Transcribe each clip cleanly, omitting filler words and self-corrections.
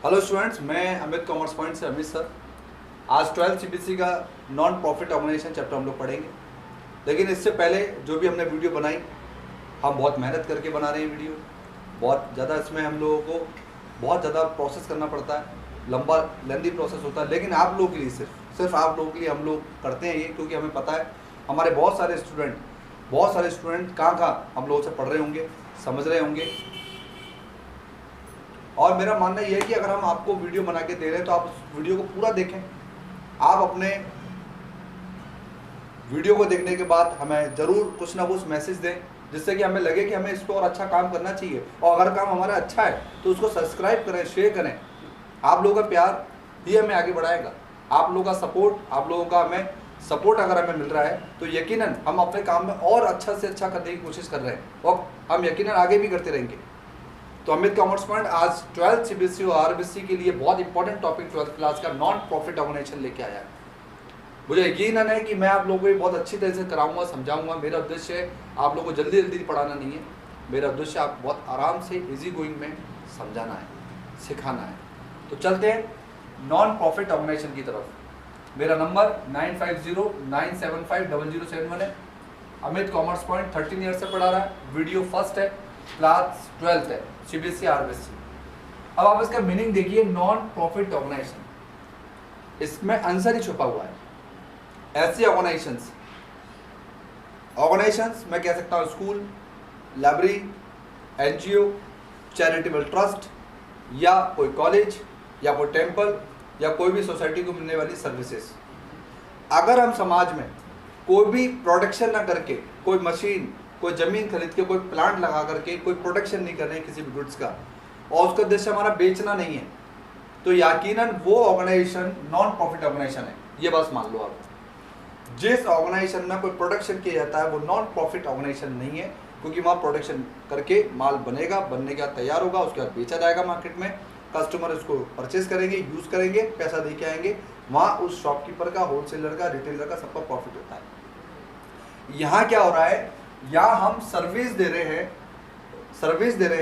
Hello students, मैं Amit commerce point से Amit sir. आज 12th सीबीएसई का नॉन प्रॉफिट ऑर्गेनाइजेशन चैप्टर हम लोग पढ़ेंगे। लेकिन इससे पहले जो भी हमने वीडियो बनाई, हम बहुत मेहनत करके बना रहे हैं वीडियो। बहुत ज़्यादा इसमें हम लोगों को बहुत ज़्यादा प्रोसेस करना पड़ता है, लंबा लेंदी प्रोसेस होता है। लेकिन आप लोगों के लिए सिर्फ आप लोगों के लिए हम लोग करते हैं ये, क्योंकि हमें पता है हमारे बहुत सारे स्टूडेंट कहाँ हम लोगों से पढ़ रहे होंगे, समझ रहे होंगे। और मेरा मानना यह है कि अगर हम आपको वीडियो बना के दे रहे हैं तो आप उस वीडियो को पूरा देखें। आप अपने वीडियो को देखने के बाद हमें ज़रूर कुछ ना कुछ मैसेज दें, जिससे कि हमें लगे कि हमें इस पर और अच्छा काम करना चाहिए। और अगर काम हमारा अच्छा है तो उसको सब्सक्राइब करें, शेयर करें। आप लोगों का प्यार ही हमें आगे बढ़ाएगा। आप लोगों का सपोर्ट, आप लोगों का हमें सपोर्ट अगर हमें मिल रहा है तो यकीनन हम अपने काम में और अच्छा से अच्छा करने की कोशिश कर रहे हैं और हम यकीनन आगे भी करते रहेंगे। तो अमित कॉमर्स पॉइंट आज 12th सीबीएसई और आरबीएसई के लिए बहुत इंपॉर्टेंट टॉपिक 12th क्लास का नॉन प्रॉफिट ऑर्गेनाइजेशन लेके आया है। मुझे यकीन है कि मैं आप लोगों को ये बहुत अच्छी तरह से कराऊंगा, समझाऊंगा। मेरा उद्देश्य आप लोगों को जल्दी जल्दी पढ़ाना नहीं है। मेरा उद्देश्य आप बहुत आराम से इजी गोइंग में समझाना है, सिखाना है। तो चलते हैं नॉन प्रॉफिट ऑर्गेनाइजेशन की तरफ। मेरा नंबर 9509750071 है। अमित कॉमर्स पॉइंट 13 ईयर से पढ़ा रहा है। वीडियो फर्स्ट है, क्लास 12th है, सीबीएसई आरबीएसई। अब आप इसका मीनिंग देखिए, नॉन प्रॉफिट ऑर्गेनाइजेशन। इसमें आंसर ही छुपा हुआ है। ऐसी ऑर्गेनाइजेशंस मैं कह सकता हूँ school, library, NGO, charitable trust या कोई कॉलेज या कोई टेम्पल या कोई भी सोसाइटी को मिलने वाली सर्विसेज। अगर हम समाज में कोई भी प्रोडक्शन ना करके, कोई मशीन, कोई ज़मीन खरीद के, कोई प्लांट लगा करके कोई प्रोडक्शन नहीं कर रहे हैं किसी भी गुड्स का, और उसका उद्देश्य हमारा बेचना नहीं है, तो यकीनन वो ऑर्गेनाइजेशन नॉन प्रॉफिट ऑर्गेनाइजेशन है। ये बस मान लो आप। जिस ऑर्गेनाइजेशन में कोई प्रोडक्शन किया जाता है वो नॉन प्रॉफिट ऑर्गेनाइजेशन नहीं है, क्योंकि वहाँ प्रोडक्शन करके माल बनेगा, बनने के बाद तैयार होगा, उसके बाद बेचा जाएगा मार्केट में। कस्टमर उसको परचेज करेंगे, यूज़ करेंगे, पैसा दे के आएंगे। वहाँ उस शॉपकीपर का, होलसेलर का, रिटेलर का सबका प्रॉफिट होता है। यहाँ क्या हो रहा है, यहाँ हम सर्विस दे रहे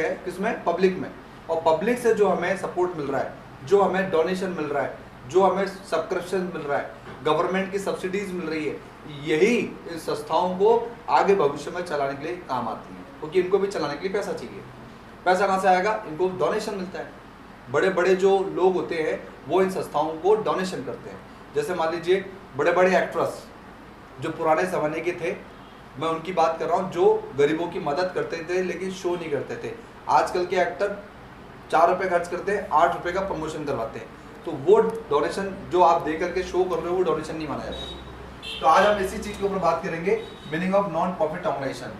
हैं किसमें? पब्लिक में। और पब्लिक से जो हमें सपोर्ट मिल रहा है, जो हमें डोनेशन मिल रहा है, जो हमें सब्सक्रिप्शन मिल रहा है, गवर्नमेंट की सब्सिडीज मिल रही है, यही इन संस्थाओं को आगे भविष्य में चलाने के लिए काम आती है, क्योंकि इनको भी चलाने के लिए पैसा चाहिए। पैसा कहाँ से आएगा? इनको डोनेशन मिलता है। बड़े बड़े जो लोग होते हैं वो इन संस्थाओं को डोनेशन करते हैं। जैसे मान लीजिए बड़े बड़े एक्ट्रेस जो पुराने ज़माने के थे, मैं उनकी बात कर रहा हूँ, जो गरीबों की मदद करते थे लेकिन शो नहीं करते थे। आजकल के एक्टर 4 रुपये खर्च करते हैं, 8 रुपये का प्रमोशन करवाते हैं। तो वो डोनेशन जो आप दे करके शो कर रहे हो वो डोनेशन नहीं माना जाता। तो आज हम इसी चीज़ के ऊपर बात करेंगे, meaning of non profit organisation.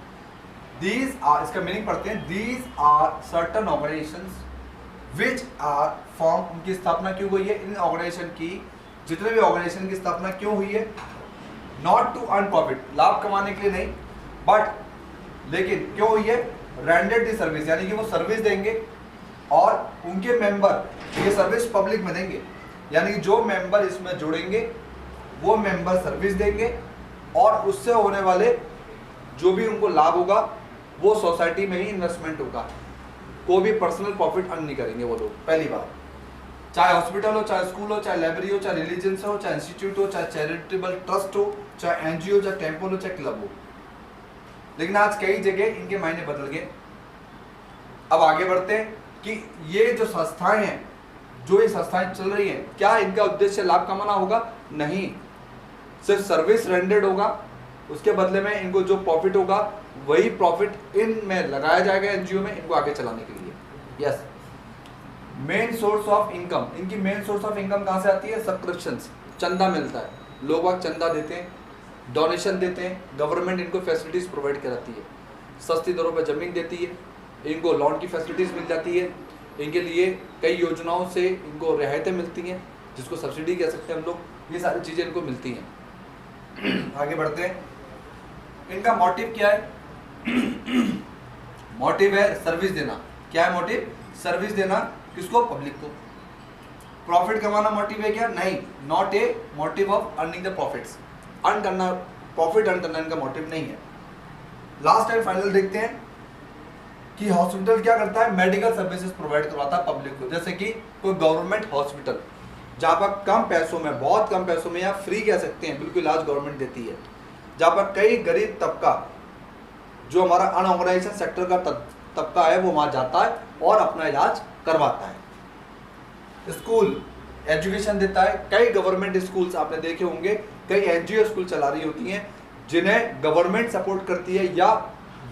These are, इसका मीनिंग पढ़ते हैं, these are certain organisations which are form. उनकी स्थापना क्यों हुई है? इन ऑर्गेनाइजेशन की, जितने भी ऑर्गेनाइजेशन की स्थापना क्यों हुई है? नॉट टू अर्न प्रॉफिट, लाभ कमाने के लिए नहीं, बट लेकिन क्यों हुई है? रेंडर दी सर्विस, यानी कि वो सर्विस देंगे और उनके मेंबर ये सर्विस पब्लिक में देंगे। यानी कि जो मेंबर इसमें जुड़ेंगे वो मेंबर सर्विस देंगे और उससे होने वाले जो भी उनको लाभ होगा वो सोसाइटी में ही इन्वेस्टमेंट होगा। कोई भी पर्सनल प्रॉफिट अर्न नहीं करेंगे वो लोग, पहली बात। चाहे हॉस्पिटल हो, चाहे स्कूल हो, चाहे लाइब्रेरी हो, चाहे रिलीजन हो, चाहे इंस्टीट्यूट हो, चाहे चैरिटेबल ट्रस्ट हो, चाहे एनजीओ, चाहे टेम्पल हो, चाहे क्लब हो। लेकिन आज कई जगह इनके मायने बदल गए। अब आगे बढ़ते हैं कि ये जो संस्थाएं हैं, जो ये संस्थाएं चल रही हैं, क्या इनका उद्देश्य लाभ कमाना होगा? नहीं, सिर्फ सर्विस रेंडर्ड होगा, उसके बदले में इनको जो प्रॉफिट होगा वही प्रॉफिट इनमें लगाया जाएगा एनजीओ में, इनको आगे चलाने के लिए। Yes, main source of income, इनकी मेन सोर्स ऑफ इनकम कहाँ से आती है? सब्सक्रिप्शंस, चंदा मिलता है, लोग वहाँ चंदा देते हैं, डोनेशन देते हैं, गवर्नमेंट इनको फैसिलिटीज़ प्रोवाइड कराती है, सस्ती दरों पर ज़मीन देती है, इनको लोन की फैसिलिटीज़ मिल जाती है, इनके लिए कई योजनाओं से इनको रियायतें मिलती हैं, जिसको सब्सिडी कह सकते हैं हम लोग। ये सारी चीज़ें इनको मिलती हैं। आगे बढ़ते हैं, इनका मोटिव क्या है? मोटिव है सर्विस देना। क्या है मोटिव? सर्विस देना। किसको? पब्लिक को। प्रॉफिट कमाना मोटिव है क्या? नहीं, not a motive of earning the profits. Earn करना, प्रॉफिट अर्न करना इनका मोटिव नहीं है। लास्ट एंड फाइनल देखते हैं, कि हॉस्पिटल क्या करता है, मेडिकल सर्विसेज प्रोवाइड करवाता है पब्लिक को, जैसे कि कोई गवर्नमेंट हॉस्पिटल जहाँ पर कम पैसों में, बहुत कम पैसों में या फ्री कह सकते हैं, बिल्कुल इलाज गवर्नमेंट देती है, जहाँ पर कई गरीब तबका जो हमारा अनऑर्गेनाइजेशन सेक्टर का तबका है वो वहाँ जाता है और अपना इलाज करवाता है। स्कूल एजुकेशन देता है, कई गवर्नमेंट स्कूल्स आपने देखे होंगे, कई एनजीओ स्कूल चला रही होती हैं जिन्हें गवर्नमेंट सपोर्ट करती है या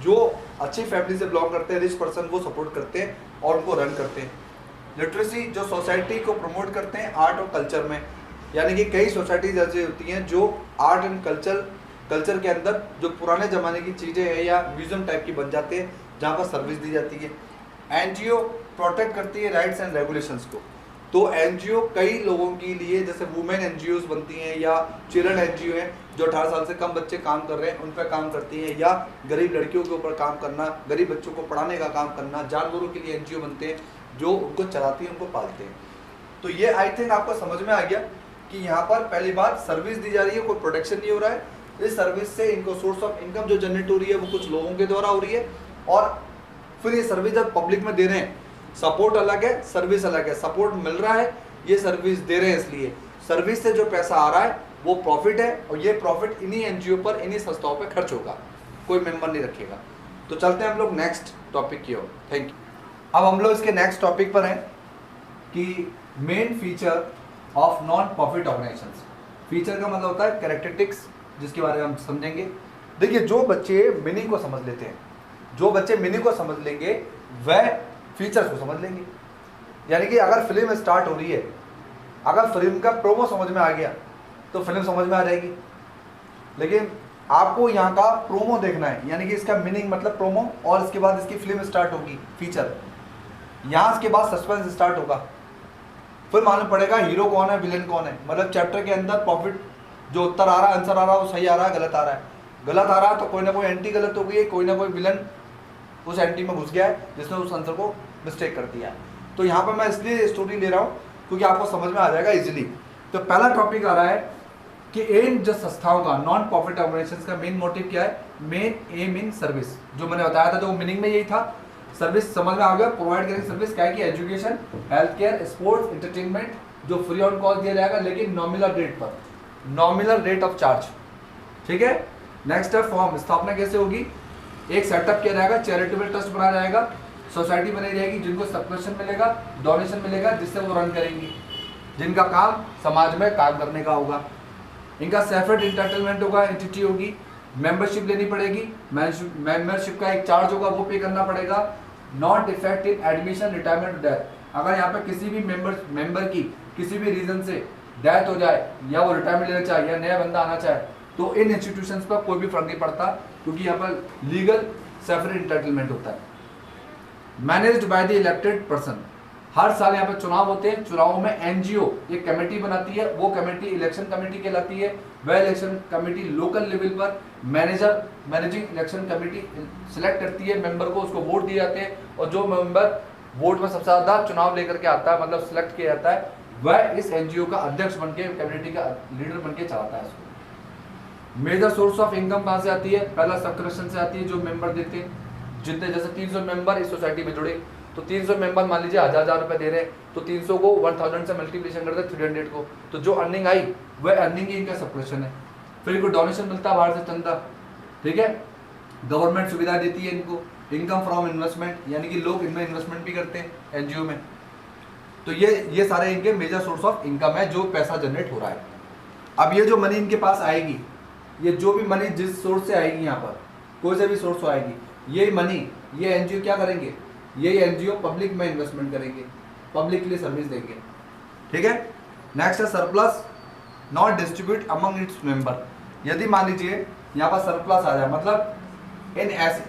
जो अच्छी फैमिली से बिलोंग करते हैं, रिच पर्सन, वो सपोर्ट करते हैं और उनको रन करते हैं। लिटरेसी जो सोसाइटी को प्रमोट करते हैं आर्ट और कल्चर में, यानी कि कई सोसाइटीज ऐसी होती हैं जो आर्ट एंड कल्चर के अंदर जो पुराने ज़माने की चीज़ें हैं या म्यूजियम टाइप की बन जाते हैं जहाँ पर सर्विस दी जाती है। एनजीओ प्रोटेक्ट करती है राइट्स एंड रेगुलेशंस को, तो एनजीओ कई लोगों के लिए, जैसे वुमेन एनजीओज बनती हैं या चिल्ड्रन एनजीओ हैं जो 18 साल से कम बच्चे काम कर रहे हैं उन पर काम करती हैं, या गरीब लड़कियों के ऊपर काम करना, गरीब बच्चों को पढ़ाने का काम करना, जानवरों के लिए एनजीओ बनते हैं जो उनको चलाती हैं, उनको पालते हैं। तो ये आई थिंक आपको समझ में आ गया कि यहाँ पर पहली बात सर्विस दी जा रही है, कोई प्रोटेक्शन नहीं हो रहा है, इस सर्विस से इनको सोर्स ऑफ इनकम जो जनरेट हो रही है वो कुछ लोगों के द्वारा हो रही है, और फिर ये सर्विस जब पब्लिक में दे रहे हैं, सपोर्ट अलग है, सर्विस अलग है। सपोर्ट मिल रहा है, ये सर्विस दे रहे हैं, इसलिए सर्विस से जो पैसा आ रहा है वो प्रॉफिट है, और ये प्रॉफिट इन्हीं एनजीओ पर, इन्हीं संस्थाओं पर खर्च होगा, कोई मेंबर नहीं रखेगा। तो चलते हैं हम लोग नेक्स्ट टॉपिक की ओर। Thank you. अब हम लोग इसके नेक्स्ट टॉपिक पर हैं कि main feature of non profit organisations. Feature का मतलब होता है कैरेक्टरिस्टिक्स, जिसके बारे में हम समझेंगे। देखिए, जो बच्चे मीनिंग को समझ लेते हैं, जो बच्चे मीनिंग को समझ लेंगे वह फीचर्स को समझ लेंगे। यानी कि अगर फिल्म स्टार्ट हो रही है, अगर फिल्म का प्रोमो समझ में आ गया तो फिल्म समझ में आ जाएगी, लेकिन आपको यहाँ का प्रोमो देखना है, यानी कि इसका मीनिंग मतलब प्रोमो, और इसके बाद इसकी फिल्म स्टार्ट होगी, फीचर, यहाँ इसके बाद सस्पेंस स्टार्ट होगा, फिर मालूम पड़ेगा हीरो कौन है, विलेन कौन है। मतलब चैप्टर के अंदर प्रॉफिट जो उत्तर आ रहा है, आंसर आ रहा है, वो सही आ रहा है, गलत आ रहा है, गलत आ रहा है तो कोई ना कोई एंटी गलत हो गई है, कोई ना कोई विलन उस एंटी में घुस गया है जिसने उस आंसर को मिस्टेक कर दिया है। तो यहाँ पर मैं इसलिए स्टोरी ले रहा हूँ क्योंकि आपको समझ में आ जाएगा इजीली। तो पहला टॉपिक आ रहा है कि इन जो संस्थाओं का, नॉन प्रॉफिट ऑर्गेनाइजेशंस का मेन मोटिव क्या है, मेन एम इन सर्विस, जो मैंने बताया था, जो मीनिंग में यही था, सर्विस समझ में आ गया, प्रोवाइड करेंगे सर्विस, क्या है कि education, health care, sports, entertainment, जो फ्री ऑन कॉस्ट दिया जाएगा लेकिन नॉमिनल रेट पर, नॉमिनल रेट ऑफ चार्ज। ठीक है। नेक्स्ट है फॉर्म, स्थापना कैसे होगी, एक सेटअप किया जाएगा, चैरिटेबल ट्रस्ट बनाया जाएगा, सोसाइटी बनाई जाएगी, जिनको सब्सक्रिप्शन मिलेगा, डोनेशन मिलेगा, जिससे वो रन करेंगी, जिनका काम समाज में काम करने का होगा। इनका सेपरेट इंटाइटलमेंट होगा, एंटिटी होगी, मेंबरशिप लेनी पड़ेगी, मेंबरशिप का एक चार्ज होगा, वो पे करना पड़ेगा। Not effect in admission, retirement, death, अगर यहाँ पे किसी भी मेंबर की किसी भी रीजन से डेथ हो जाए या वो रिटायरमेंट लेना चाहे या नया बंदा आना चाहे तो इन इंस्टीट्यूशंस पर कोई भी फर्क नहीं पड़ता, क्योंकि यहाँ पर लीगल सेपरेट इंटाइटलमेंट होता है। Managed by the elected person, हर साल यहाँ पे चुनाव होते हैं, चुनावों में एनजीओ एक कमेटी बनाती है, वो कमेटी इलेक्शन कमेटी कहलाती है। वह इलेक्शन कमेटी लोकल लेवल पर मैनेजिंग इलेक्शन कमेटी सिलेक्ट करती है मेंबर को, उसको वोट दिए जाते हैं, और जो मेंबर वोट में सबसे ज्यादा चुनाव लेकर के आता है, मतलब सिलेक्ट किया जाता है, वह इस एनजीओ का अध्यक्ष बनके, कम्युनिटी का लीडर बनके चलाता है इसको। मेजर सोर्स ऑफ इनकम कहाँ से आती है, पहला सब्सक्रिप्शन से आती है, जो मेंबर देते हैं, जितने जैसे 300 मेंबर इस सोसाइटी में जुड़े तो 300 मेंबर मान लीजिए 1000 रुपए दे रहे हैं, तो 300 को 1000 से मल्टीप्लिकेशन करते हैं 300 को, तो जो अर्निंग आई वह अर्निंग ही इनका सब्सक्रिप्शन है। फिर इनको डोनेशन मिलता है बाहर से चंदा, ठीक है, गवर्नमेंट सुविधा देती है इनको, इनकम फ्रॉम इन्वेस्टमेंट, यानी कि लोग इनमें इन्वेस्टमेंट भी करते हैं एनजीओ में। तो ये सारे इनके मेजर सोर्स ऑफ इनकम है, जो पैसा जनरेट हो रहा है। अब ये जो मनी इनके पास आएगी, ये जो भी मनी जिस सोर्स से आएगी, यहाँ पर कोई से भी सोर्स से आएगी, ये मनी ये एनजीओ क्या करेंगे, ये एनजीओ पब्लिक में इन्वेस्टमेंट करेंगे, पब्लिक के लिए सर्विस देंगे। ठीक है। नेक्स्ट है surplus, not distribute among its member. यदि मान लीजिए यहाँ पर सरप्लस आ जाए, मतलब इन ऐसे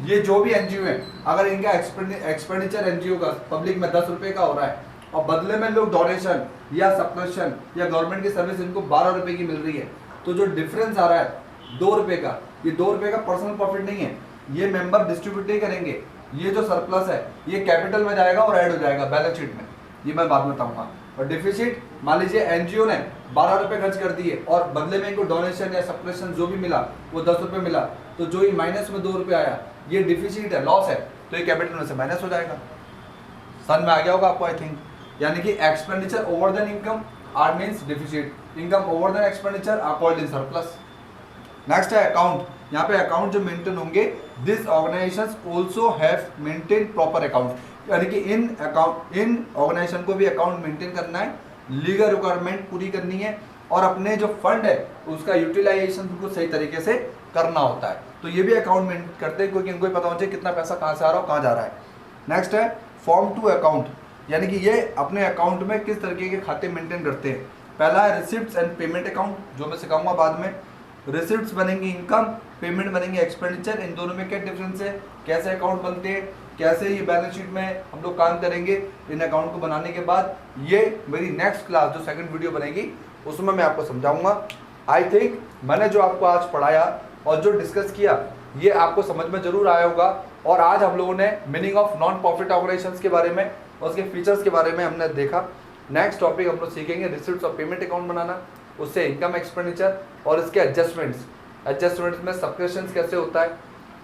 ये जो भी एनजीओ है, अगर इनका एक्सपेंडिचर एनजीओ का पब्लिक में 10 रुपये का हो रहा है और बदले में लोग डोनेशन या सब्सक्रिप्शन या गवर्नमेंट की सर्विस इनको 12 रुपये की मिल रही है, तो जो डिफरेंस आ रहा है 2 रुपये का, ये 2 रुपये का पर्सनल प्रॉफिट नहीं है, ये मेंबर डिस्ट्रीब्यूट नहीं करेंगे, ये जो सरप्लस है ये कैपिटल में जाएगा और ऐड हो जाएगा बैलेंस शीट में, ये मैं बाद में बताऊंगा। और डिफिसिट, मान लीजिए एनजीओ ने 12 रुपये खर्च कर दिए और बदले में इनको डोनेशन या सब्सक्रिप्शन जो भी मिला वो 10 रुपये मिला, तो जो ये माइनस में 2 रुपये आया ये डिफिसिट है, लॉस है, तो ये कैपिटल में से माइनस हो जाएगा। सन में आ गया होगा आपको आई थिंक। यानी कि expenditure over than income are means deficit, income over than expenditure are called in surplus. Next है अकाउंट। यहाँ पे अकाउंट जो मेंटेन होंगे, this organisations also have maintain proper account, यानी कि इन ऑर्गेनाइजेशन को भी अकाउंट मेंटेन करना है, लीगल रिक्वायरमेंट पूरी करनी है और अपने जो फंड है उसका यूटिलाइजेशन बिल्कुल सही तरीके से करना होता है। तो ये भी अकाउंट मेंटेन करते हैं क्योंकि इनको ही पता होना चाहिए कितना पैसा कहाँ से आ रहा है और कहाँ जा रहा है। नेक्स्ट है फॉर्म टू अकाउंट, यानी कि ये अपने अकाउंट में किस तरीके के खाते मेंटेन करते हैं। पहला है रिसिप्ट्स एंड पेमेंट अकाउंट, जो मैं सिखाऊंगा बाद में। रिसिप्ट्स बनेंगी इनकम, पेमेंट बनेंगे एक्सपेंडिचर। इन दोनों में क्या डिफरेंस है, कैसे अकाउंट बनते हैं, कैसे ये बैलेंस शीट में हम लोग काम करेंगे इन अकाउंट को बनाने के बाद, ये मेरी नेक्स्ट क्लास जो सेकंड वीडियो बनेगी उसमें मैं आपको समझाऊंगा। आई थिंक मैंने जो आपको आज पढ़ाया और जो डिस्कस किया ये आपको समझ में जरूर आया होगा। और आज हम लोगों ने meaning of non profit organisations के बारे में और उसके फीचर्स के बारे में हमने देखा। नेक्स्ट टॉपिक हम लोग सीखेंगे रिसिप्ट्स और पेमेंट अकाउंट बनाना, उससे इनकम एक्सपेंडिचर और इसके एडजस्टमेंट्स में सब्सक्रिप्शंस कैसे होता है,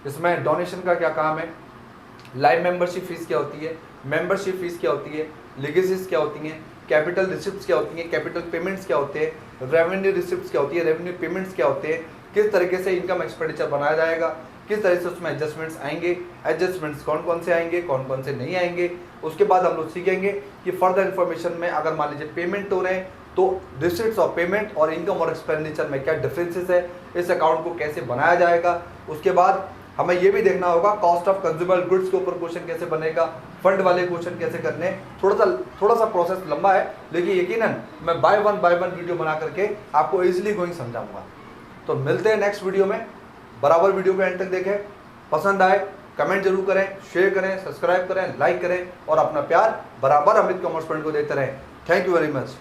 इसमें डोनेशन का क्या काम है, लाइव मेंबरशिप फीस क्या होती है, मेंबरशिप फीस क्या होती है, लीगेसीज क्या होती हैं, कैपिटल रिसिप्ट्स क्या होती हैं, कैपिटल पेमेंट्स क्या होते हैं, रेवेन्यू रिसिप्ट्स क्या होती है, रेवेन्यू पेमेंट्स क्या होते हैं, किस तरीके से इनकम एक्सपेंडिचर बनाया जाएगा, किस तरह से उसमें एडजस्टमेंट्स आएंगे, एडजस्टमेंट्स कौन कौन से आएंगे, कौन कौन से नहीं आएंगे। उसके बाद हम लोग सीखेंगे कि फर्दर इन्फॉर्मेशन में अगर मान लीजिए पेमेंट हो रहे हैं तो रिसिप्ट्स और पेमेंट और इनकम और एक्सपेंडिचर में क्या डिफरेंसेस है, इस अकाउंट को कैसे बनाया जाएगा। उसके बाद हमें ये भी देखना होगा कॉस्ट ऑफ कंज्यूमर गुड्स के ऊपर क्वेश्चन कैसे बनेगा, फंड वाले क्वेश्चन कैसे करने। थोड़ा सा प्रोसेस लंबा है लेकिन यकीनन मैं बाय वन वीडियो बना करके आपको इजीली गोइंग समझाऊंगा। तो मिलते हैं नेक्स्ट वीडियो में। बराबर वीडियो को एंड तक देखें, पसंद आए कमेंट जरूर करें, शेयर करें, सब्सक्राइब करें, लाइक करें और अपना प्यार बराबर अमित कॉमर्स पॉइंट को देते रहें। Thank you very much.